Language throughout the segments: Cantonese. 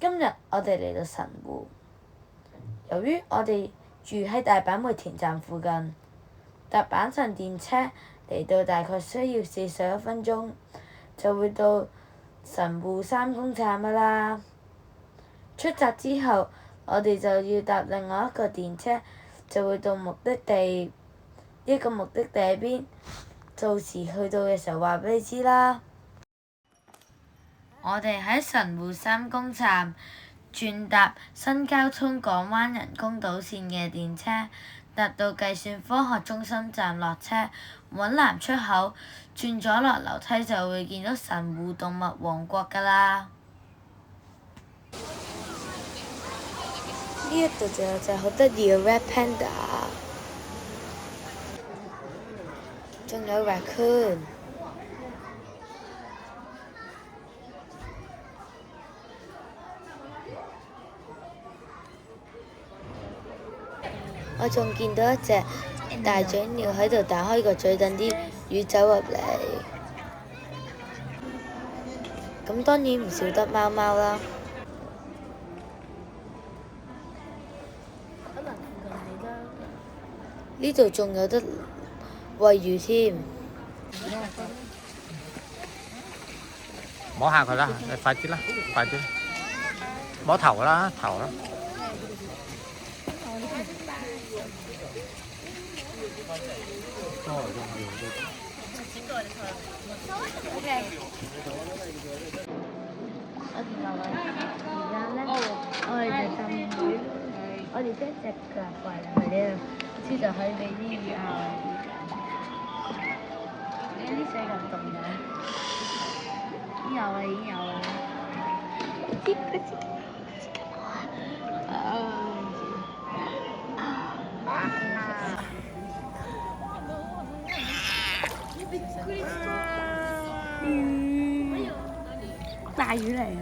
今日我哋嚟到神戶，由於我哋住喺大阪梅田站附近，搭阪神電車嚟到大概需要41分鐘，就會到神戶三宮站㗎啦。出閘之後，我哋就要搭另外一個電車，就會到目的地。呢個目的地喺邊？到時去到嘅時候話俾你知啦。我哋喺神戶三宮站轉搭新交通港灣人工島線嘅電車，搭到計算科學中心站落車，揾南出口，轉咗落樓梯就會見到神戶動物王國㗎啦。呢一度就有隻好得意嘅 Red Panda， 仲有 Raccoon。我仲見到一隻大嘴鳥喺度打開個嘴，等啲魚走入嚟。咁當然唔少得貓貓啦。呢度仲有得餵魚添。摸下佢啦，你快啲啦，快啲！摸頭啦，頭啦。OK。我哋落嚟而家咧，我哋就浸魚，我哋將隻腳跪落去呢度，之後就可以俾啲魚咬。啲水咁凍嘅，已經有啦，已經有啦。大魚嚟嘅。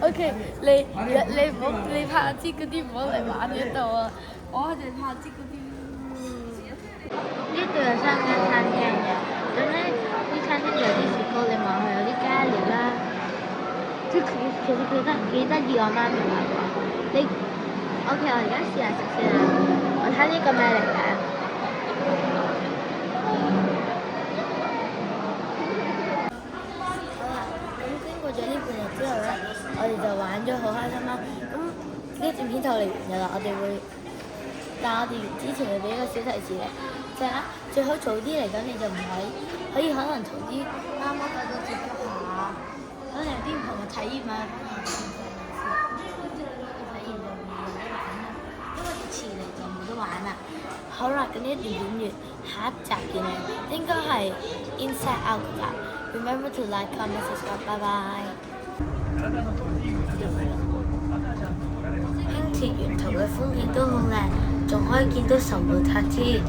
OK， 你拍支嗰啲唔好嚟玩呢度啊！我哋拍支嗰啲。呢度有3間餐廳嘅，咁咧啲餐廳就有啲雪糕，你望佢有啲加料啦。即係其實佢幾得意，我媽咪話過。OK， 我而家試下食先啦。我睇呢個咩嚟嘅？咗呢半日之後咧，我哋就玩咗好開心啦。咁呢段片就嚟完㗎啦，但我哋之前會俾一個小提示嘅，就係最好早啲嚟，咁你就唔可以可能同啲貓貓狗狗接觸下，可能有啲唔同嘅體驗啊。因為遲嚟就冇得玩啦。好啦，咁呢一段片完，下一集見啦，應該係 Inside Out 㗎。Remember to like, comment, subscribe. Bye bye. 輕鐵沿途嘅風景都好靚，仲可以見到神戶塔添。